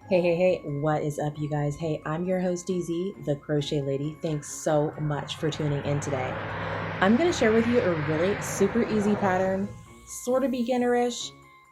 Hey, what is up, you guys? Hey, I'm your host, DZ, the Crochet Lady. Thanks so much for tuning in today. I'm going to share with you a really super easy pattern, sort of beginnerish,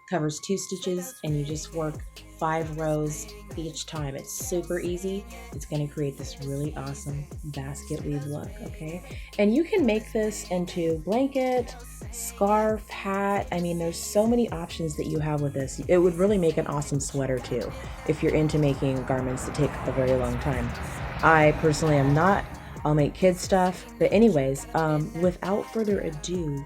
covers 2 stitches, and you just work 5 rows each time. It's super easy. It's going to create this really awesome basket weave look, okay? And you can make this into blanket, scarf, hat. I mean, there's so many options that you have with this. It would really make an awesome sweater too, if you're into making garments that take a very long time. I personally am not. I'll make kid stuff. But anyways, without further ado,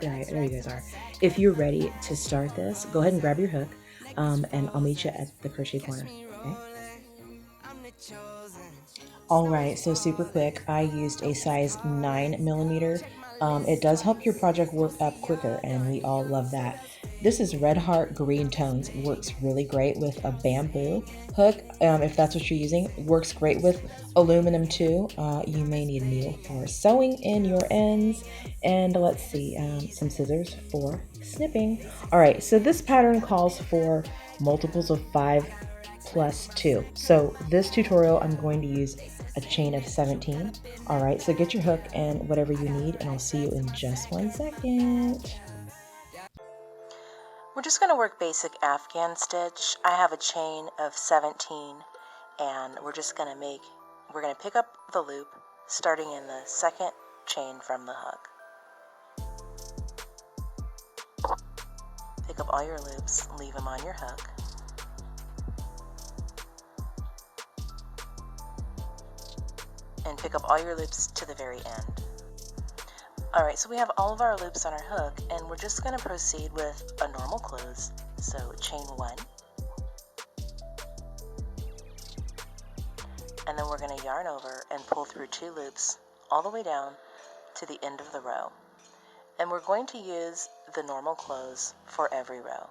there you guys are. If you're ready to start this, go ahead and grab your hook, and I'll meet you at the crochet corner. Okay. All right, so super quick, I used a size 9 millimeter. It does help your project work up quicker, and we all love that. This is Red Heart Green Tones. Works really great with a bamboo hook, if that's what you're using. Works great with aluminum too. You may need a needle for sewing in your ends, and let's see, some scissors for snipping. All right, so this pattern calls for multiples of 5 plus 2. So this tutorial, I'm going to use a chain of 17. All right, so get your hook and whatever you need, and I'll see you in just 1 second. We're just going to work basic Afghan stitch. I have a chain of 17, and we're going to pick up the loop starting in the second chain from the hook. Pick up all your loops, leave them on your hook. And pick up all your loops to the very end. Alright, so we have all of our loops on our hook, and we're just going to proceed with a normal close. So chain 1, and then we're going to yarn over and pull through 2 loops all the way down to the end of the row. And we're going to use the normal close for every row.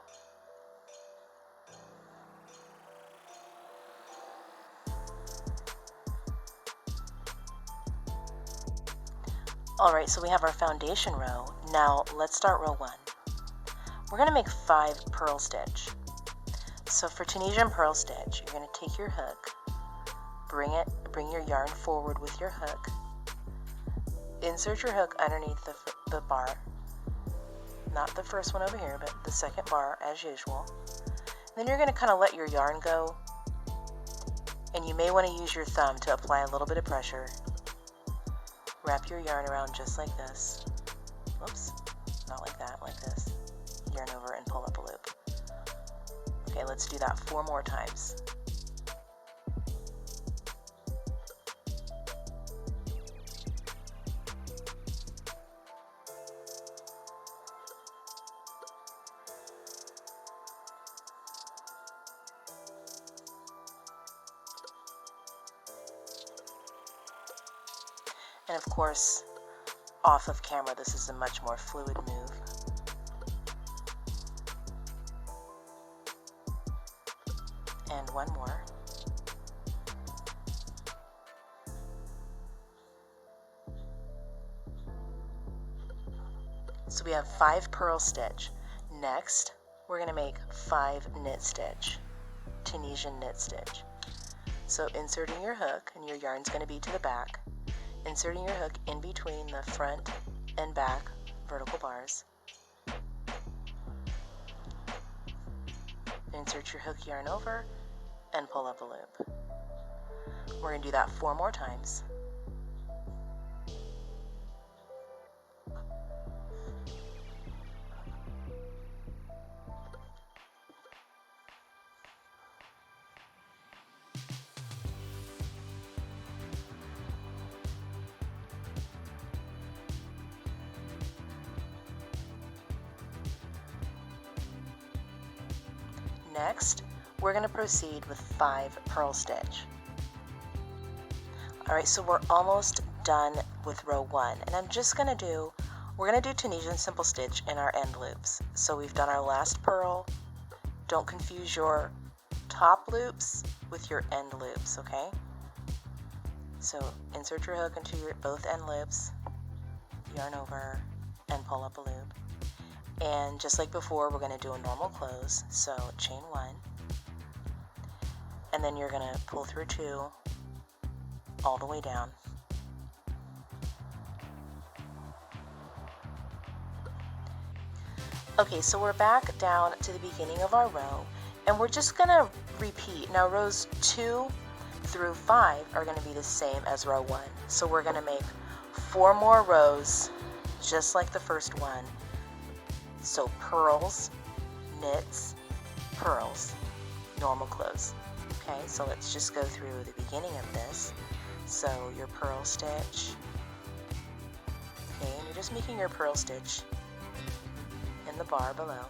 Alright, so we have our foundation row. Now let's start row 1. We're going to make 5 purl stitch. So for Tunisian purl stitch, you're going to take your hook, bring your yarn forward with your hook, insert your hook underneath the bar, not the first one over here, but the second bar as usual. Then you're going to kind of let your yarn go, and you may want to use your thumb to apply a little bit of pressure. Wrap your yarn around just like this. Oops, not like that, like this. Yarn over and pull up a loop. Okay, let's do that 4 more times. And of course, off of camera, this is a much more fluid move. And 1 more. So we have 5 purl stitch. Next, we're going to make 5 knit stitch, Tunisian knit stitch. So inserting your hook, and your yarn's going to be to the back. Inserting your hook in between the front and back vertical bars. Insert your hook yarn over and pull up a loop. We're going to do that 4 more times. Next, we're going to proceed with 5 purl stitch. Alright, so we're almost done with row 1, and we're going to do Tunisian simple stitch in our end loops. So we've done our last purl. Don't confuse your top loops with your end loops, okay? So insert your hook into both end loops, yarn over, and pull up a loop. And just like before, we're going to do a normal close. So chain 1, and then you're going to pull through 2 all the way down. Okay, so we're back down to the beginning of our row, and we're just going to repeat. Now rows 2 through 5 are going to be the same as row 1. So we're going to make 4 more rows just like the first one. So purls, knits, purls, normal close. Okay, so let's just go through the beginning of this. So your purl stitch. Okay, and you're just making your purl stitch in the bar below.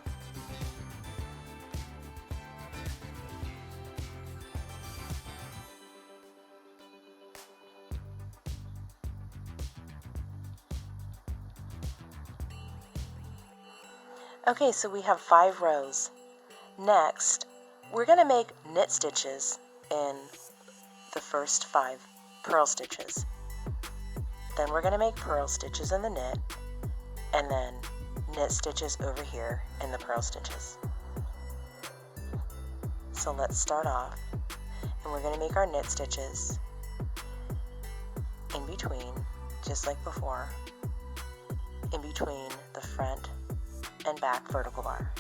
Okay, so we have 5 rows. Next, we're going to make knit stitches in the first 5 purl stitches. Then we're going to make purl stitches in the knit, and then knit stitches over here in the purl stitches. So let's start off, and we're going to make our knit stitches in between, just like before, in between the front and back vertical bar.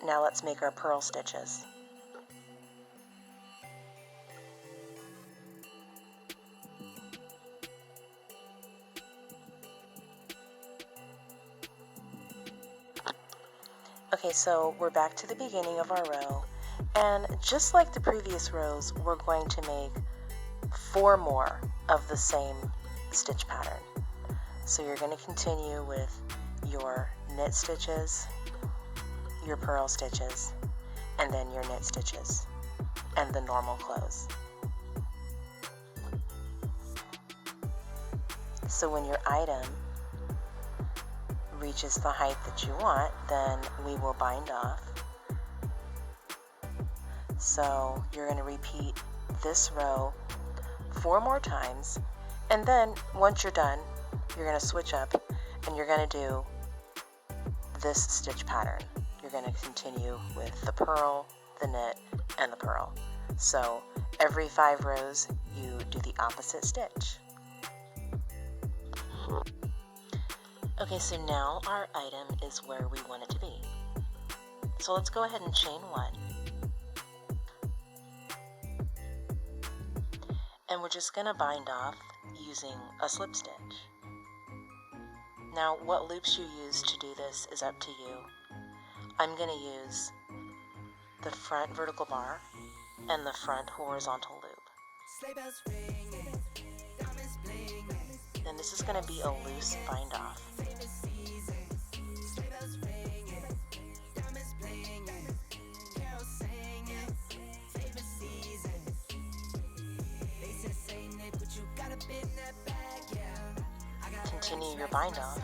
Now let's make our purl stitches. Okay, so we're back to the beginning of our row, and just like the previous rows, we're going to make 4 more of the same stitch pattern. So you're going to continue with your knit stitches, your purl stitches, and then your knit stitches, and the normal close. So when your item reaches the height that you want, then we will bind off. So you're going to repeat this row 4 more times, and then once you're done, you're going to switch up and you're going to do this stitch pattern. You're going to continue with the purl, the knit, and the purl. So every 5 rows you do the opposite stitch. Okay, so now our item is where we want it to be. So let's go ahead and chain 1. And we're just going to bind off using a slip stitch. Now, what loops you use to do this is up to you. I'm going to use the front vertical bar and the front horizontal loop. And this is going to be a loose bind off. Continue your bind off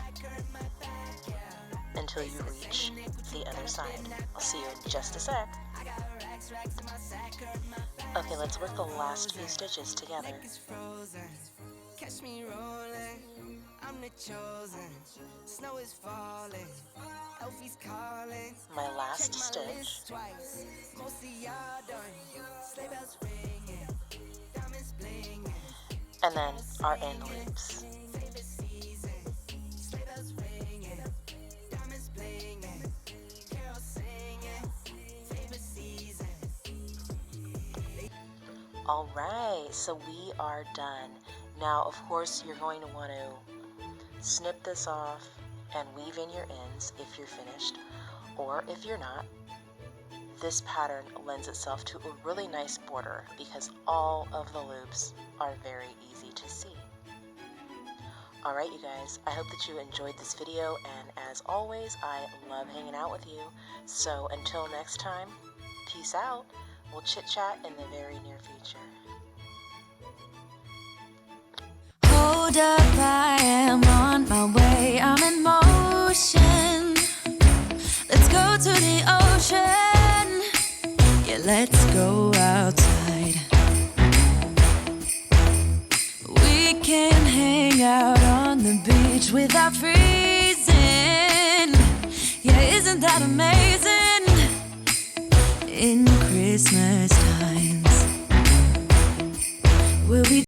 until you reach the other side. I'll see you in just a sec. Okay, let's work the last few stitches together. Catch me rolling, I'm the chosen. Snow is falling, Elfie's calling. My last stitch. And then our end loops. Alright, so we are done. Now, of course, you're going to want to snip this off and weave in your ends if you're finished, or if you're not. This pattern lends itself to a really nice border because all of the loops are very easy to see. Alright, you guys, I hope that you enjoyed this video, and as always, I love hanging out with you. So until next time, peace out. We'll chit-chat in the very near future. Hold up, Let's go outside. We can hang out on the beach without freezing. Yeah, isn't that amazing? In Christmas time.